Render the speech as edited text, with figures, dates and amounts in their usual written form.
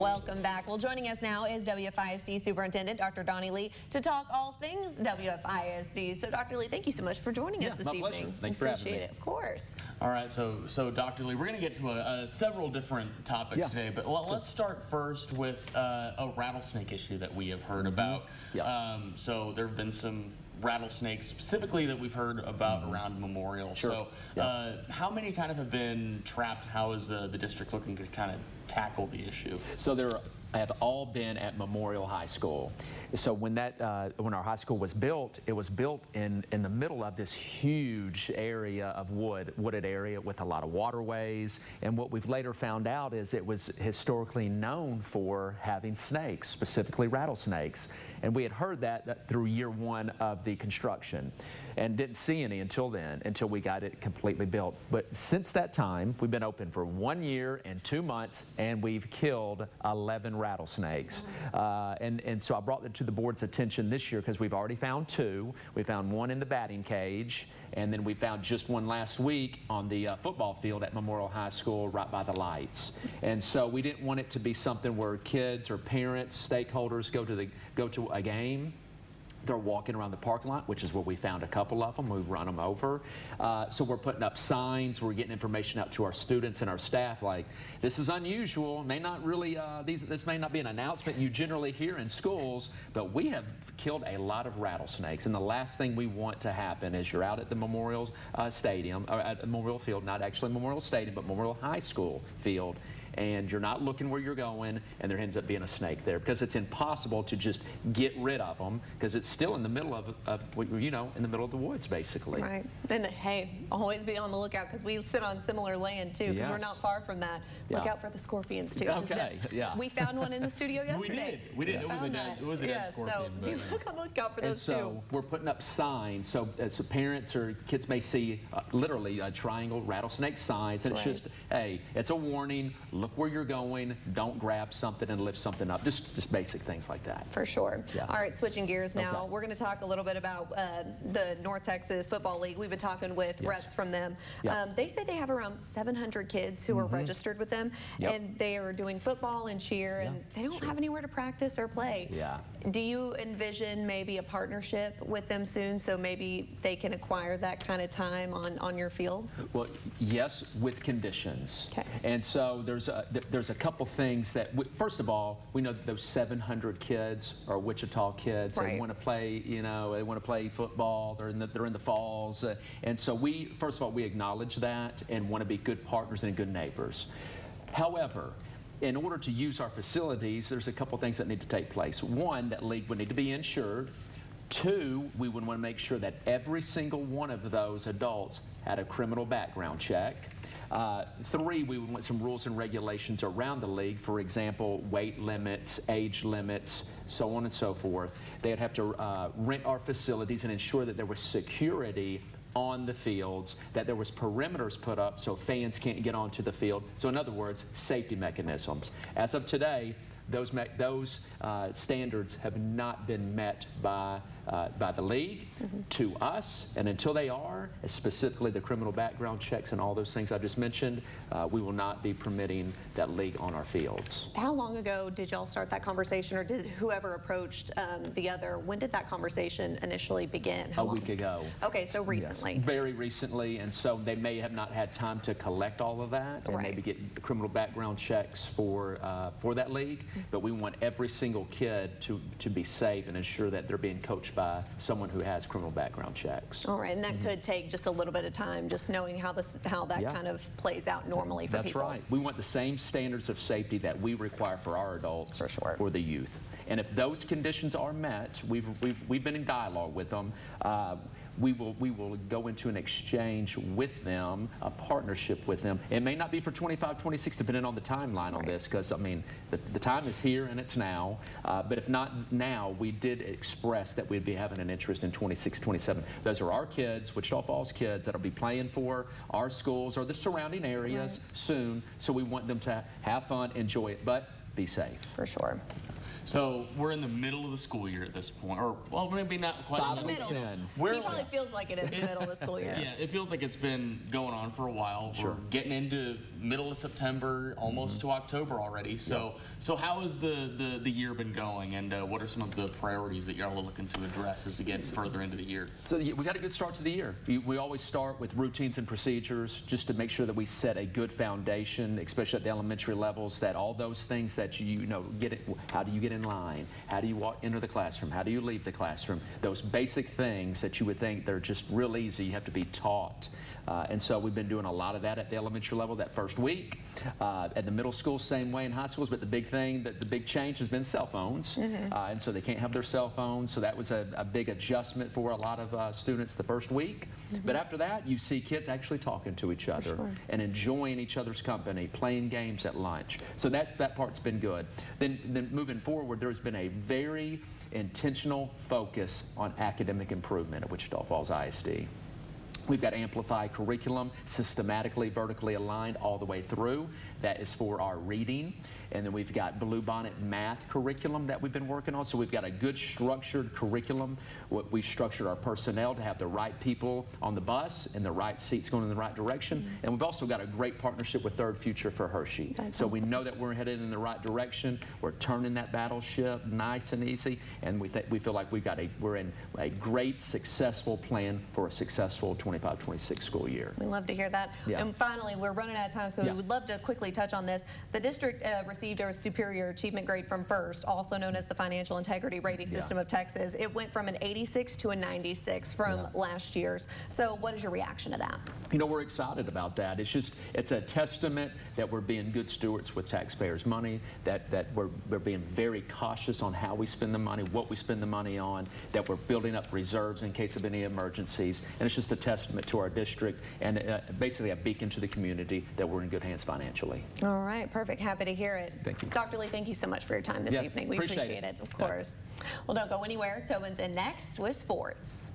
Welcome back. Well, joining us now is WFISD Superintendent Dr. Donny Lee to talk all things WFISD. So, Dr. Lee, thank you so much for joining us this evening. Pleasure. Thank you for having me. Appreciate it, of course. All right, so Dr. Lee, we're going to get to several different topics today, but let's start first with a rattlesnake issue that we have heard about. So there have been some rattlesnakes specifically that we've heard about around Memorial. So how many kind of have been trapped? How is the district looking to kind of tackle the issue? So there have all been at Memorial High School. So when our high school was built, it was built in the middle of this huge area of wooded area with a lot of waterways. And what we've later found out is it was historically known for having snakes, specifically rattlesnakes. And we had heard that through year one of the construction and didn't see any until then, until we got it completely built. But since that time, we've been open for 1 year and 2 months, and we've killed 11 rattlesnakes. And so I brought it to the board's attention this year because we've already found 2. We found 1 in the batting cage, and then we found just 1 last week on the football field at Memorial High School right by the lights. And so we didn't want it to be something where kids or parents, stakeholders go to a game. They're walking around the parking lot, which is where we found a couple of them. We've run them over. So we're putting up signs. We're getting information out to our students and our staff like, this is unusual. May not really, this may not be an announcement you generally hear in schools, but we have killed a lot of rattlesnakes. And the last thing we want to happen is you're out at the Memorial Stadium, or at Memorial Field, not actually Memorial Stadium, but Memorial High School field, and you're not looking where you're going, and there ends up being a snake there because it's impossible to just get rid of them because it's still in the middle of in the middle of the woods, basically. Right. And hey, always be on the lookout because we sit on similar land too because we're not far from that. Look out for the scorpions too. Okay. We found one in the studio yesterday. We did. It was a dead scorpion. So look out for those too. We're putting up signs so parents or kids may see literally triangle rattlesnake signs, and it's just, hey, it's a warning. Look where you're going. Don't grab something and lift something up. Just basic things like that. For sure. All right, switching gears now. We're going to talk a little bit about the North Texas Football League. We've been talking with reps from them. They say they have around 700 kids who are registered with them, and they are doing football and cheer, and they don't have anywhere to practice or play. Do you envision maybe a partnership with them soon so maybe they can acquire that kind of time on your fields? Well, yes, with conditions. And so there's a couple things that, first of all, we know that those 700 kids are Wichita kids. They want to play, they want to play football. They're in the falls. And so first of all, we acknowledge that and want to be good partners and good neighbors. However, in order to use our facilities, there's a couple things that need to take place. One, that league would need to be insured. 2, we would want to make sure that every single one of those adults had a criminal background check. 3, we would want some rules and regulations around the league. For example, weight limits, age limits, so on and so forth. They'd have to rent our facilities and ensure that there was security on the fields, that there was perimeters put up so fans can't get onto the field. So in other words, safety mechanisms. As of today, those standards have not been met by the league to us, and until they are, specifically the criminal background checks and all those things I just mentioned, we will not be permitting that league on our fields. How long ago did y'all start that conversation, or did whoever approached the other, when did that conversation initially begin? A week ago. Okay, so recently. Yes, very recently, and so they may have not had time to collect all of that and maybe get criminal background checks for that league, but we want every single kid to be safe and ensure that they're being coached by someone who has criminal background checks. All right, and that could take just a little bit of time, just knowing how that kind of plays out normally for people. That's right. We want the same standards of safety that we require for our adults for the youth. And if those conditions are met, we've been in dialogue with them. We will go into an exchange with them, a partnership with them. It may not be for 25, 26, depending on the timeline on this, because, I mean, the time is here and it's now. But if not now, we did express that we'd be having an interest in 26, 27. Those are our kids, Wichita Falls kids, that'll be playing for our schools or the surrounding areas soon. So we want them to have fun, enjoy it, but be safe. For sure. So we're in the middle of the school year at this point, or well, maybe not quite in the middle. He probably feels like it is the middle of the school year. Yeah, it feels like it's been going on for a while. We're getting into middle of September, almost to October already. So how has the year been going, and what are some of the priorities that y'all are looking to address as we get further into the year? So we got a good start to the year. We always start with routines and procedures just to make sure that we set a good foundation, especially at the elementary levels, that all those things that you know, how do you get in line? How do you enter the classroom? How do you leave the classroom? Those basic things that you would think they're just real easy, you have to be taught. And so we've been doing a lot of that at the elementary level that first week. At the middle school, same way in high schools, but the big thing, the big change has been cell phones. And so they can't have their cell phones. So that was a big adjustment for a lot of students the first week. But after that, you see kids actually talking to each other and enjoying each other's company, playing games at lunch. So that part's been good. Then moving forward, there's been a very intentional focus on academic improvement at Wichita Falls ISD. We've got amplified curriculum, systematically, vertically aligned all the way through. That is for our reading. And then we've got Bluebonnet math curriculum that we've been working on. So we've got a good structured curriculum. We structured our personnel to have the right people on the bus and the right seats going in the right direction. And we've also got a great partnership with Third Future for Hershey. So we know that we're headed in the right direction. We're turning that battleship nice and easy. And we feel like we're in a great, successful plan for a successful 25-26 school year. We love to hear that. And finally, we're running out of time, so we would love to quickly touch on this. The district received a superior achievement grade from FIRST, also known as the Financial Integrity Rating System of Texas. It went from an 86 to a 96 from last year's. So what is your reaction to that? You know, we're excited about that. It's a testament that we're being good stewards with taxpayers' money, that we're being very cautious on how we spend the money, what we spend the money on, that we're building up reserves in case of any emergencies. And it's just a testament to our district and basically a beacon to the community that we're in good hands financially. All right, perfect. Happy to hear it. Thank you. Dr. Lee, thank you so much for your time this evening. We appreciate it, of course. Well, don't go anywhere. Tobin's in next with sports.